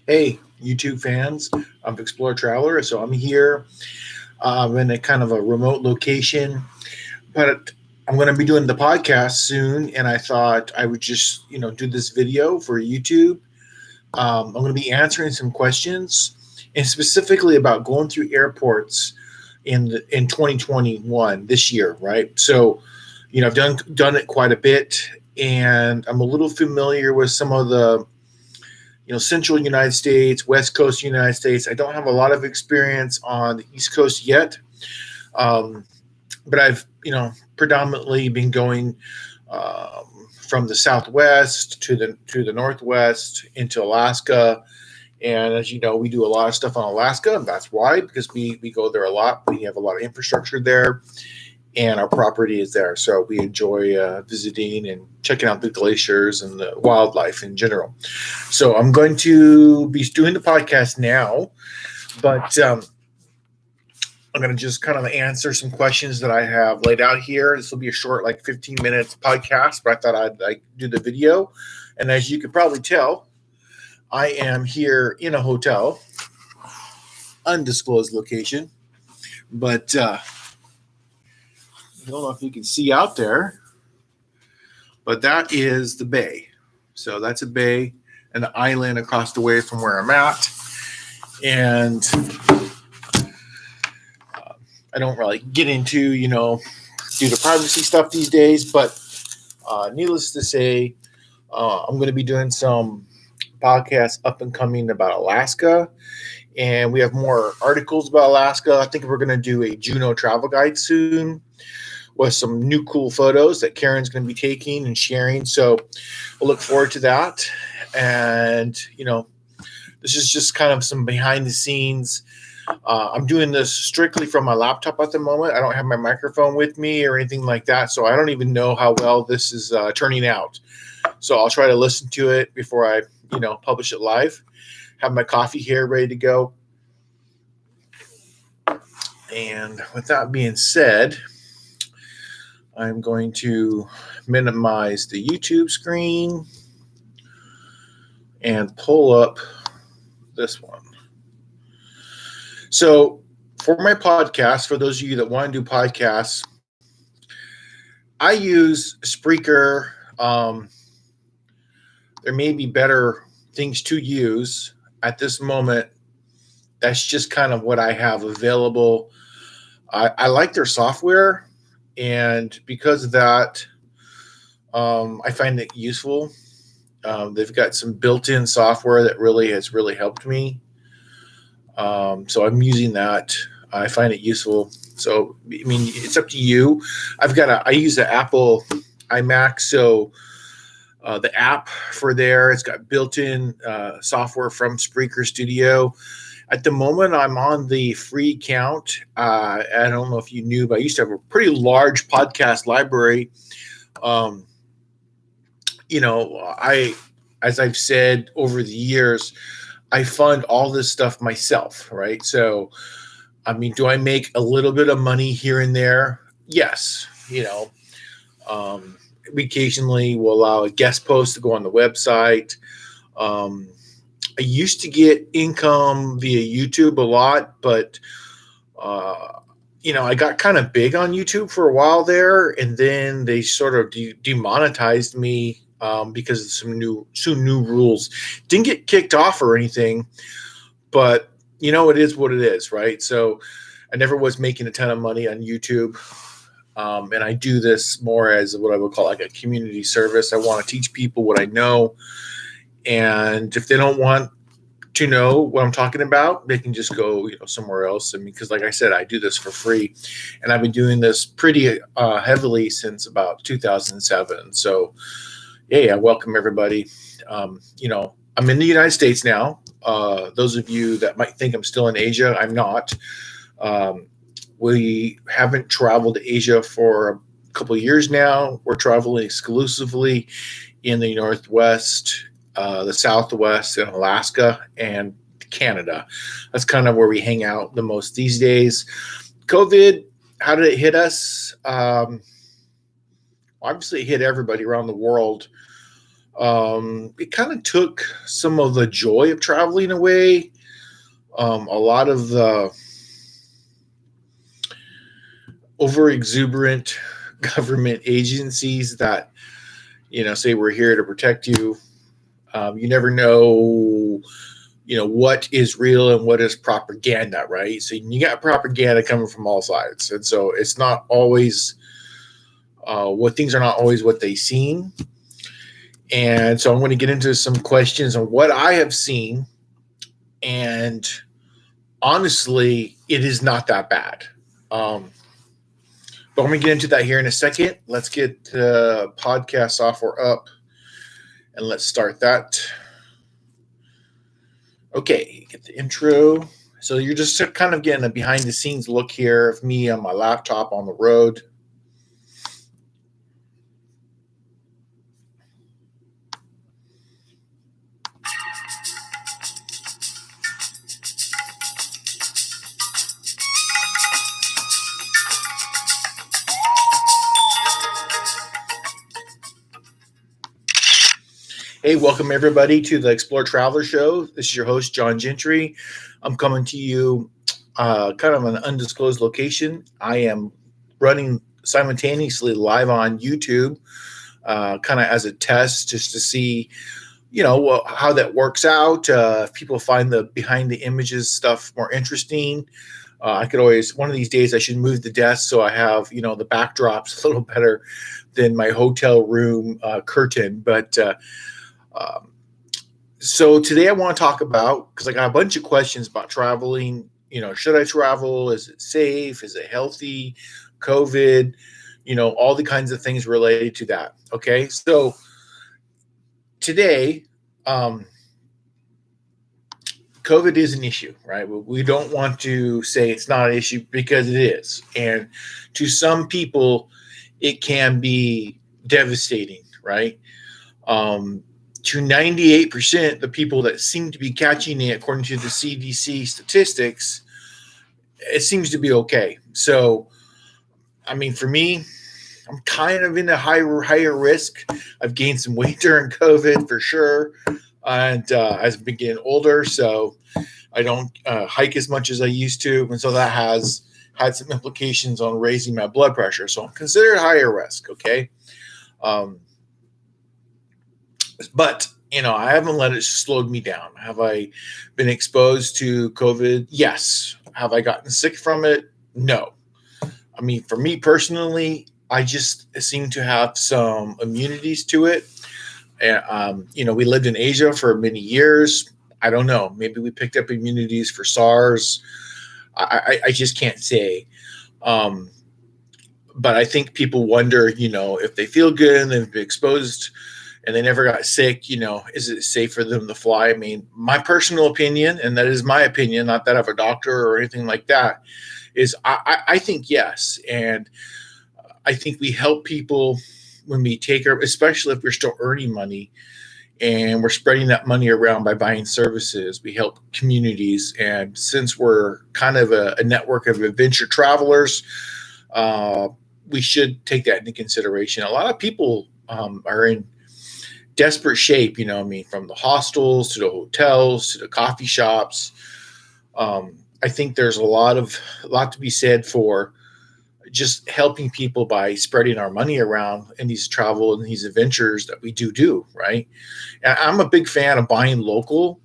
Hey, YouTube fans, I'm Explorer Traveler. So I'm here in a kind of a remote location, but I'm going to be doing the podcast soon. And I thought I would just, do this video for YouTube. I'm going to be answering some questions and specifically about going through airports in 2021 this year, right? So, I've done it quite a bit, and I'm a little familiar with some of the central United States, West Coast United States. I don't have a lot of experience on the East Coast yet, um, but I've predominantly been going from the Southwest to the Northwest into Alaska. And as you know, we do a lot of stuff on Alaska, and that's why, because we go there a lot. We have a lot of infrastructure there, and our property is there. So we enjoy visiting and checking out the glaciers and the wildlife in general. So I'm going to be doing the podcast now, but I'm going to just kind of answer some questions that I have laid out here. This will be a short, like 15 minutes podcast, but I thought I'd like do the video. And as you could probably tell, I am here in a hotel, undisclosed location, but I don't know if you can see out there, but that is the bay. So that's a bay, an island across the way from where I'm at. And I don't really get into, do the privacy stuff these days, but needless to say, I'm going to be doing some podcasts up and coming about Alaska. And we have more articles about Alaska. I think we're going to do a Juneau travel guide soon with some new cool photos that Karen's going to be taking and sharing. So we'll look forward to that. And, this is just kind of some behind the scenes. I'm doing this strictly from my laptop at the moment. I don't have my microphone with me or anything like that. So I don't even know how well this is turning out. So I'll try to listen to it before I, publish it live. Have my coffee here ready to go. And with that being said, I'm going to minimize the YouTube screen and pull up this one. So for my podcast, for those of you that want to do podcasts, I use Spreaker. There may be better things to use at this moment. That's just kind of what I have available. I like their software. And because of that, I find it useful. They've got some built-in software that has really helped me. So I'm using that. I find it useful. So, I mean, it's up to you. I use the Apple iMac. So the app for there, it's got built-in software from Spreaker Studio. At the moment, I'm on the free account. I don't know if you knew, but I used to have a pretty large podcast library. As I've said over the years, I fund all this stuff myself, right? So, I mean, do I make a little bit of money here and there? Yes. We occasionally will allow a guest post to go on the website. I used to get income via YouTube a lot, but I got kind of big on YouTube for a while there, and then they sort of demonetized me because of some new rules. Didn't get kicked off or anything, but it is what it is, right? So I never was making a ton of money on YouTube. And I do this more as what I would call like a community service. I want to teach people what I know. And if they don't want to know what I'm talking about, they can just go, somewhere else. I mean, because like I said, I do this for free, and I've been doing this pretty heavily since about 2007. So, yeah, welcome everybody. I'm in the United States now. Those of you that might think I'm still in Asia, I'm not. We haven't traveled to Asia for a couple of years now. We're traveling exclusively in the Northwest, the Southwest, and Alaska, and Canada. That's kind of where we hang out the most these days. COVID, how did it hit us? Obviously, it hit everybody around the world. It kind of took some of the joy of traveling away. A lot of the over exuberant government agencies that say we're here to protect you. You never know, what is real and what is propaganda, right? So you got propaganda coming from all sides, and so it's not always what things are not always what they seem. And so I'm going to get into some questions on what I have seen, and honestly, it is not that bad. But I'm going to get into that here in a second. Let's get the podcast software up and let's start that. Okay, get the intro. So you're just kind of getting a behind the scenes look here of me on my laptop on the road. Hey, welcome everybody to the Explore Traveler Show. This is your host, John Gentry. I'm coming to you kind of an undisclosed location. I am running simultaneously live on YouTube, kind of as a test just to see, how that works out. If people find the behind the images stuff more interesting, I could always, one of these days I should move the desk so I have, the backdrops a little better than my hotel room curtain. But so today I want to talk about, because I got a bunch of questions about traveling. Should I travel? Is it safe? Is it healthy? COVID, all the kinds of things related to that. Okay. So today, COVID is an issue, right? We don't want to say it's not an issue because it is. And to some people, it can be devastating, right? To 98%, the people that seem to be catching it, according to the CDC statistics, it seems to be okay. So, I mean, for me, I'm kind of in a higher risk. I've gained some weight during COVID for sure. And as I've been getting older, so I don't hike as much as I used to. And so that has had some implications on raising my blood pressure. So I'm considered higher risk, okay? But, I haven't let it slow me down. Have I been exposed to COVID? Yes. Have I gotten sick from it? No. I mean, for me personally, I just seem to have some immunities to it. And, we lived in Asia for many years. I don't know. Maybe we picked up immunities for SARS. I just can't say. But I think people wonder, if they feel good and they've been exposed and they never got sick, is it safe for them to fly? I mean, my personal opinion, and that is my opinion, not that I'm a doctor or anything like that, is I think yes. And I think we help people when we take our, especially if we're still earning money and we're spreading that money around by buying services, we help communities. And since we're kind of a network of adventure travelers, we should take that into consideration. A lot of people are in desperate shape, from the hostels to the hotels to the coffee shops. I think there's a lot to be said for just helping people by spreading our money around in these travel and these adventures that we do, right? And I'm a big fan of buying local.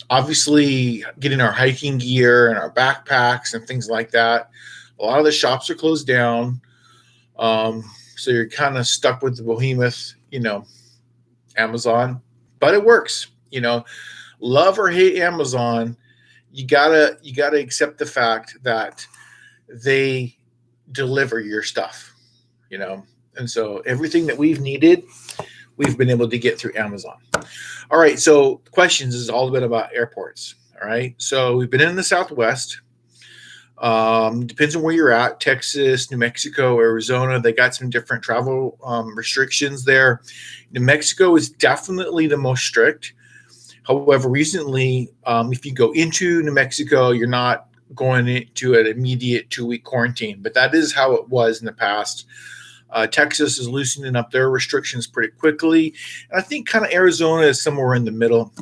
Obviously, getting our hiking gear and our backpacks and things like that. A lot of the shops are closed down. So you're kind of stuck with the behemoth, Amazon, but it works. Love or hate Amazon, you gotta accept the fact that they deliver your stuff, and so everything that we've needed, we've been able to get through Amazon. All right, so questions is all a bit about airports. All right, so we've been in the Southwest. Depends on where you're at. Texas, New Mexico, Arizona, they got some different travel restrictions there. New Mexico is definitely the most strict. However, recently, if you go into New Mexico, you're not going into an immediate 2-week quarantine, but that is how it was in the past. Texas is loosening up their restrictions pretty quickly. And I think kind of Arizona is somewhere in the middle.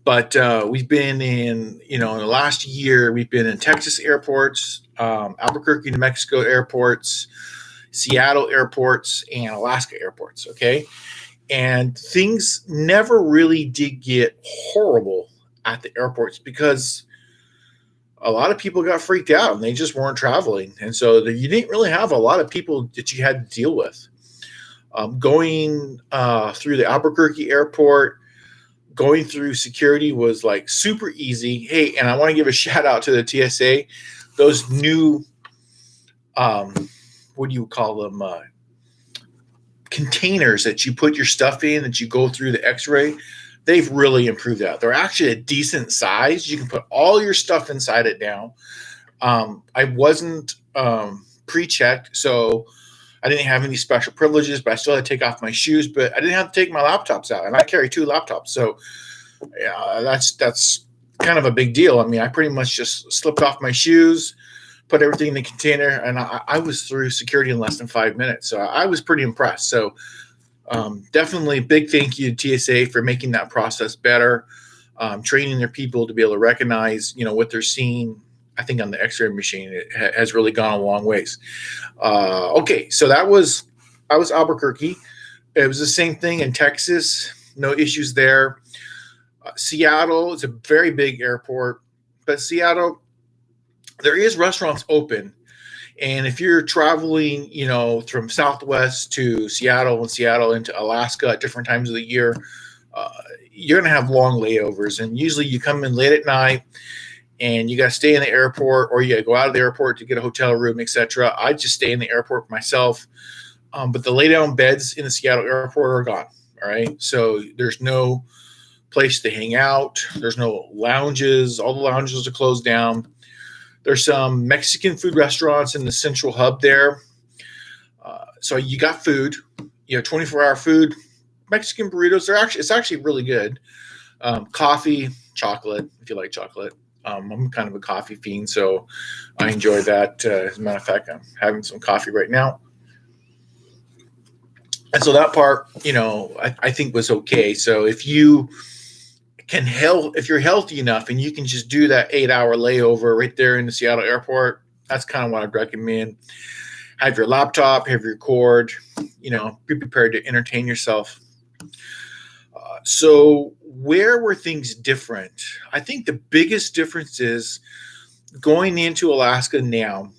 But we've been in the last year, we've been in Texas airports, Albuquerque, New Mexico airports, Seattle airports, and Alaska airports. Okay. And things never really did get horrible at the airports because a lot of people got freaked out and they just weren't traveling. And so you didn't really have a lot of people that you had to deal with. Going through the Albuquerque airport, going through security was like super easy. Hey, and I want to give a shout out to the TSA. Those new, what do you call them? Containers that you put your stuff in that you go through the x-ray, they've really improved that. They're actually a decent size. You can put all your stuff inside it now. I wasn't pre-checked, so I didn't have any special privileges, but I still had to take off my shoes, but I didn't have to take my laptops out, and I carry 2 laptops. So yeah, that's kind of a big deal. I mean, I pretty much just slipped off my shoes, put everything in the container, and I was through security in less than 5 minutes. So I was pretty impressed. So definitely big thank you to TSA for making that process better, training their people to be able to recognize, what they're seeing. I think on the x-ray machine, it has really gone a long ways. Okay, so I was Albuquerque. It was the same thing in Texas. No issues there. Seattle is a very big airport, but Seattle, there is restaurants open. And if you're traveling, from Southwest to Seattle and Seattle into Alaska at different times of the year, you're going to have long layovers. And usually you come in late at night and you got to stay in the airport, or you got to go out of the airport to get a hotel room, etc. I just stay in the airport myself. But the lay down beds in the Seattle airport are gone. All right. So there's no place to hang out. There's no lounges. All the lounges are closed down. There's some Mexican food restaurants in the central hub there. So you got food, 24-hour food. Mexican burritos, it's actually really good. Coffee, chocolate, if you like chocolate. I'm kind of a coffee fiend, so I enjoy that. As a matter of fact, I'm having some coffee right now. And so that part, I think was okay. So if you're healthy enough and you can just do that 8-hour layover right there in the Seattle airport, that's kind of what I'd recommend. Have your laptop, have your cord, be prepared to entertain yourself. So where were things different? I think the biggest difference is going into Alaska now.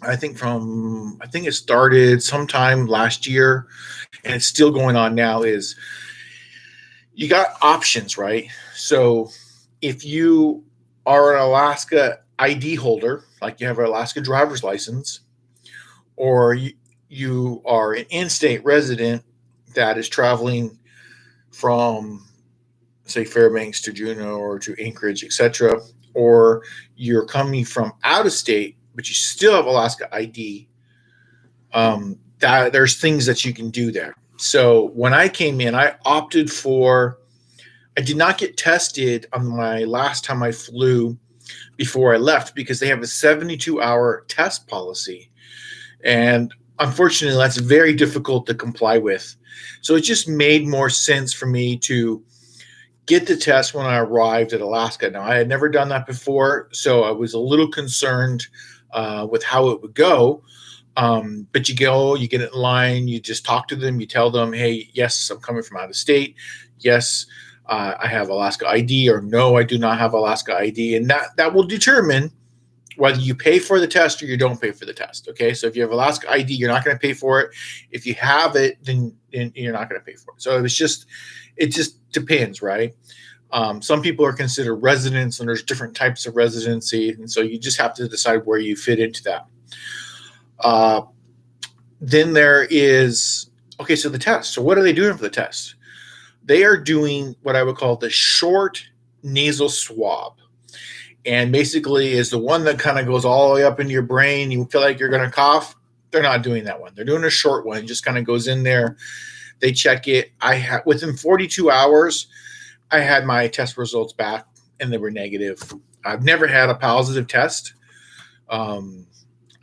I think it started sometime last year and it's still going on now, is you got options, right? So if you are an Alaska ID holder, like you have an Alaska driver's license, or you are an in-state resident that is traveling from, say, Fairbanks to Juneau or to Anchorage, etc., or you're coming from out of state, but you still have Alaska ID, there's things that you can do there. So when I came in, I did not get tested on my last time I flew before I left because they have a 72-hour test policy. And unfortunately, that's very difficult to comply with. So it just made more sense for me to get the test when I arrived at Alaska. Now, I had never done that before, so I was a little concerned with how it would go. But you get in line, you just talk to them, you tell them, hey, yes, I'm coming from out of state. Yes, I have Alaska ID, or no, I do not have Alaska ID. And that will determine whether you pay for the test or you don't pay for the test. Okay. So if you have Alaska ID, you're not going to pay for it. If you have it, then you're not going to pay for it. So it just depends, right? Some people are considered residents and there's different types of residency. And so you just have to decide where you fit into that. Then there is, so the test. So what are they doing for the test? They are doing what I would call the short nasal swab. And basically is the one that kind of goes all the way up into your brain. You feel like you're going to cough. They're not doing that one. They're doing a short one. It just kind of goes in there. They check it. Within 42 hours, I had my test results back and they were negative. I've never had a positive test.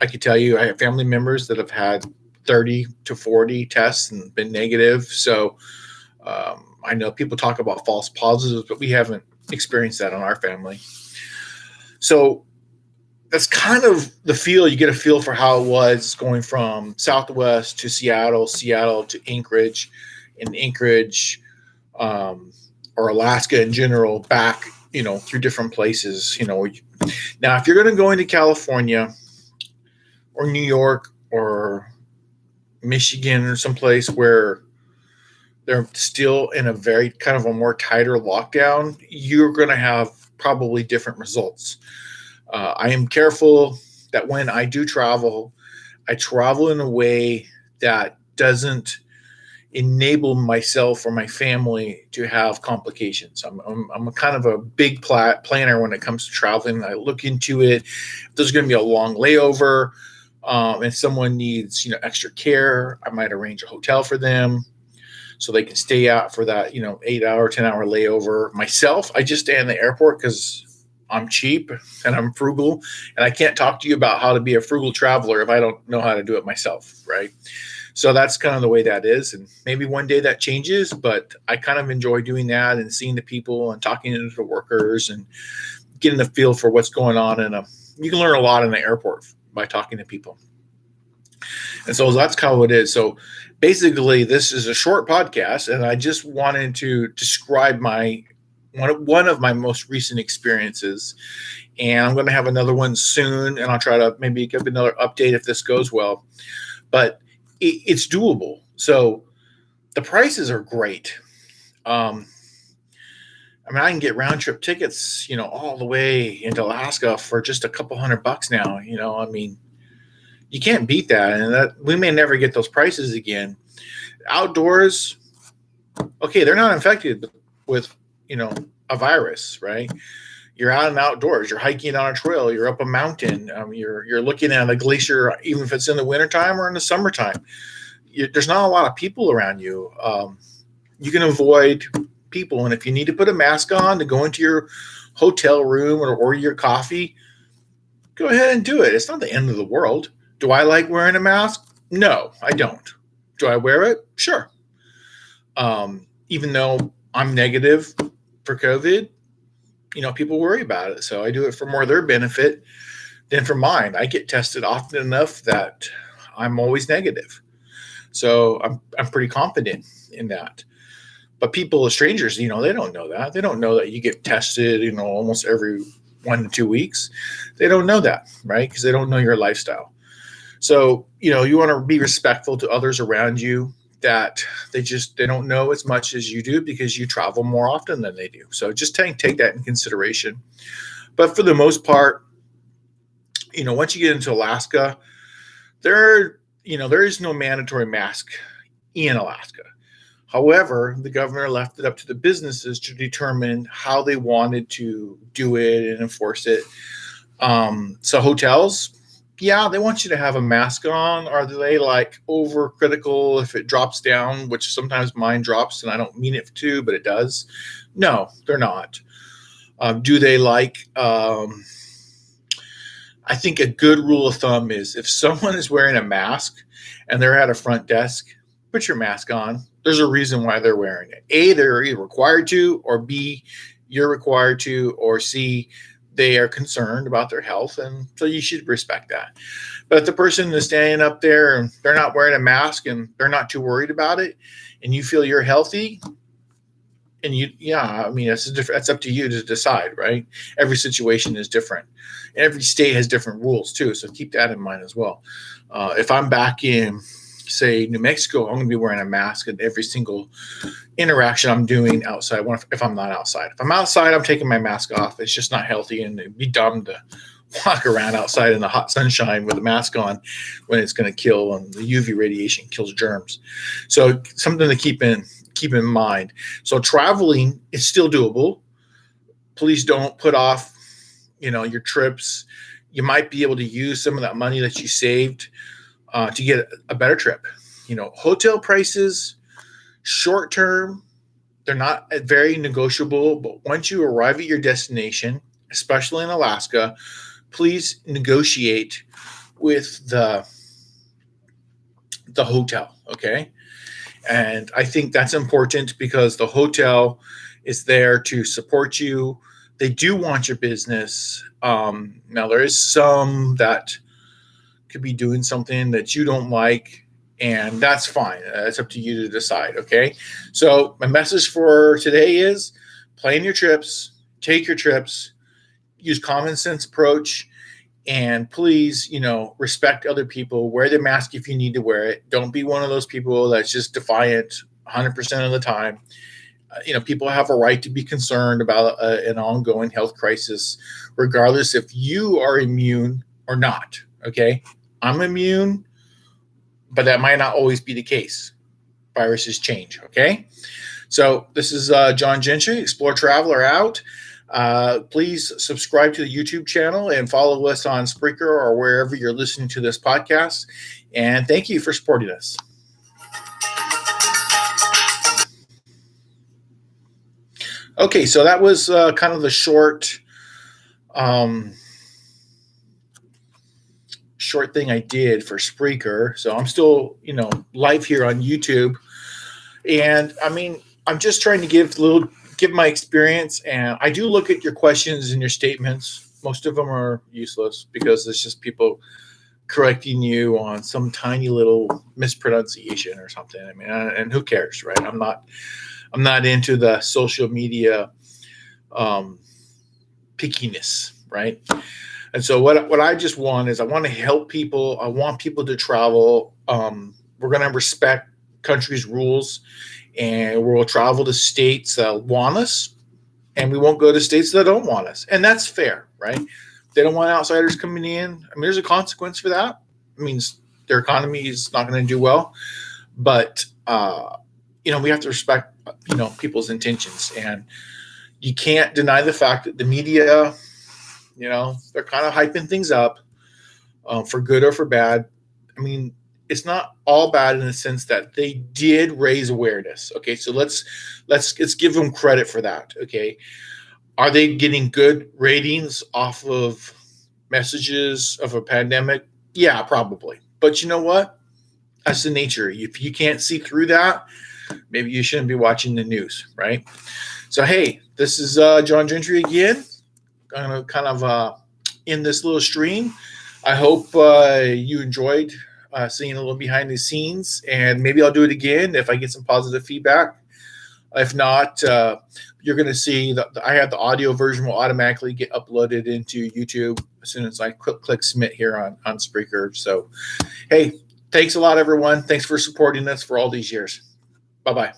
I could tell you I have family members that have had 30 to 40 tests and been negative. So I know people talk about false positives, but we haven't experienced that in our family. So that's kind of the feel. You get a feel for how it was going from Southwest to Seattle, Seattle to Anchorage, and Anchorage or Alaska in general back, through different places. Now, if you're going to go into California or New York or Michigan or someplace where they're still in a very kind of a more tighter lockdown, you're going to have probably different results. I am careful that when I do travel, I travel in a way that doesn't enable myself or my family to have complications. I'm a kind of a big planner when it comes to traveling. I look into it. If there's going to be a long layover and someone needs, extra care, I might arrange a hotel for them so they can stay out for that, 8-hour, 10-hour layover. Myself, I just stay in the airport because I'm cheap and I'm frugal, and I can't talk to you about how to be a frugal traveler if I don't know how to do it myself, right? So that's kind of the way that is. And maybe one day that changes, but I kind of enjoy doing that and seeing the people and talking to the workers and getting a feel for what's going on. And you can learn a lot in the airport by talking to people. And so that's how it is. So basically, this is a short podcast, and I just wanted to describe one of my most recent experiences. And I'm going to have another one soon, and I'll try to maybe give another update if this goes well. But it's doable. So the prices are great. I can get round trip tickets, all the way into Alaska for just a couple $100 now. You can't beat that, and that we may never get those prices again. Outdoors, okay, they're not infected with, a virus, right? You're out and outdoors. You're hiking on a trail. You're up a mountain. You're looking at a glacier, even if it's in the wintertime or in the summertime. There's not a lot of people around you. You can avoid people, and if you need to put a mask on to go into your hotel room or order your coffee, go ahead and do it. It's not the end of the world. Do I like wearing a mask? No, I don't. Do I wear it? Sure. Even though I'm negative for COVID, people worry about it. So I do it for more their benefit than for mine. I get tested often enough that I'm always negative. So I'm pretty confident in that. But people, strangers, they don't know that. They don't know that you get tested, almost every 1 to 2 weeks. They don't know that, right? Because they don't know your lifestyle. So, you want to be respectful to others around you that they don't know as much as you do because you travel more often than they do. So just take that in consideration. But for the most part, once you get into Alaska, there is no mandatory mask in Alaska. However, the governor left it up to the businesses to determine how they wanted to do it and enforce it. So hotels, yeah, they want you to have a mask on. Are they overcritical if it drops down, which sometimes mine drops and I don't mean it to, but it does? No, they're not. Do they I think a good rule of thumb is if someone is wearing a mask and they're at a front desk, put your mask on. There's a reason why they're wearing it. A, they're either required to, or B, you're required to, or C, they are concerned about their health, and so you should respect that. But if the person is standing up there and they're not wearing a mask and they're not too worried about it, and you feel you're healthy, and that's up to you to decide, right? Every situation is different. Every state has different rules too, so keep that in mind as well. If I'm back in, say, New Mexico, I'm going to be wearing a mask in every single interaction I'm doing outside. If I'm not outside, if I'm outside, I'm taking my mask off. It's just not healthy, and it'd be dumb to walk around outside in the hot sunshine with a mask on when it's going to kill, and the UV radiation kills germs. So something to keep in mind. So traveling is still doable. Please don't put off, your trips. You might be able to use some of that money that you saved to get a better trip. Hotel prices, short term, they're not very negotiable, but once you arrive at your destination, especially in Alaska, please negotiate with the hotel, okay? And I think that's important because the hotel is there to support you. They do want your business. Now, there is some that could be doing something that you don't like, and that's fine. It's up to you to decide, okay? So, my message for today is plan your trips, take your trips, use common sense approach, and please, respect other people. Wear the mask if you need to wear it. Don't be one of those people that's just defiant 100% of the time. People have a right to be concerned about an ongoing health crisis, regardless if you are immune or not. Okay, I'm immune, but that might not always be the case. Viruses change. Okay, so this is John Gentry, Explore Traveler out. Please subscribe to the YouTube channel and follow us on Spreaker or wherever you're listening to this podcast. And thank you for supporting us. Okay, so that was kind of the short thing I did for Spreaker. So I'm still, live here on YouTube. And I mean, I'm just trying to give my experience, and I do look at your questions and your statements. Most of them are useless because it's just people correcting you on some tiny little mispronunciation or something. I mean, and who cares, right? I'm not into the social media pickiness, right? And so what I just want is I want to help people. I want people to travel. We're going to respect countries' rules, and we'll travel to states that want us, and we won't go to states that don't want us. And that's fair, right? They don't want outsiders coming in. I mean, there's a consequence for that. It means their economy is not going to do well. But, we have to respect, people's intentions. And you can't deny the fact that the media, they're kind of hyping things up for good or for bad. I mean, it's not all bad in the sense that they did raise awareness. Okay, so let's give them credit for that. Okay, are they getting good ratings off of messages of a pandemic? Yeah, probably. But you know what? That's the nature. If you can't see through that, maybe you shouldn't be watching the news, right? So hey, this is John Gentry again. I'm gonna kind of end this little stream. I hope you enjoyed seeing a little behind the scenes, and maybe I'll do it again if I get some positive feedback. If not, you're going to see that I have the audio version will automatically get uploaded into YouTube as soon as I click submit here on Spreaker. So, hey, thanks a lot, everyone. Thanks for supporting us for all these years. Bye-bye.